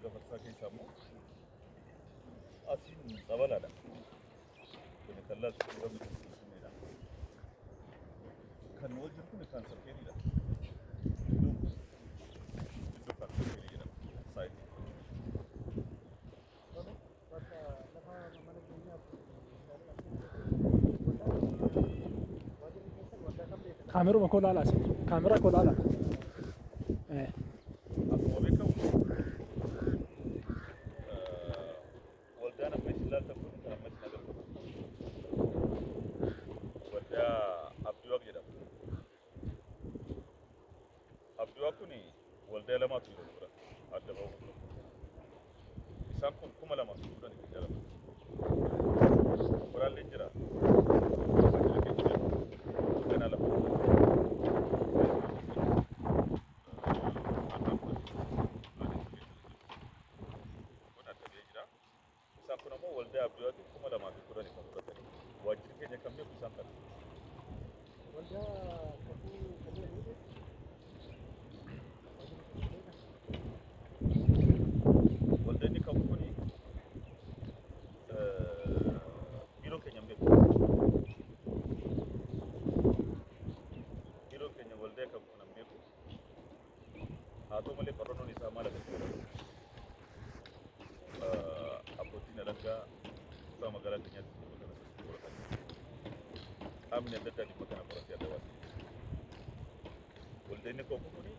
gafarsaa keessaa immoo asiin sabalaadha. Kun kallas qabdu sunidha. Kan wal jiru kun kan sakkeedha. Iddoo kan sakkeedha. Saayit. Kameruma koo laala asi. Kamera koo laala. Akkuma beekamu waldaan amma isin ilaaltan kun kan amma isin agartan waldaa Abdiwaaq jedhama. Abdiwaaq kun waldaa lamaatu jiru bira adda ba'uu qabu. Isaan kun 2000 fuudhan itti jalata. Biraallee jira. Ganaa lafa. Waldaa Abdiwaaq 2000 fuudhan kan fudhatan. Waajjirri keenya kan beeku isaan kana. Waldaan kan kuni biiroo keenya beeku. Biiroo keenya waldaa kan kun beeku. Haa ta'u malee qorrannoon isaa maal akka abbootiin alangaa kutaa magaalaa keenyaatti dhimma kana sirriitti qoratan. Qaamni adda addaa dhimma kana qoratee adda baasee. Waldaan kan kuni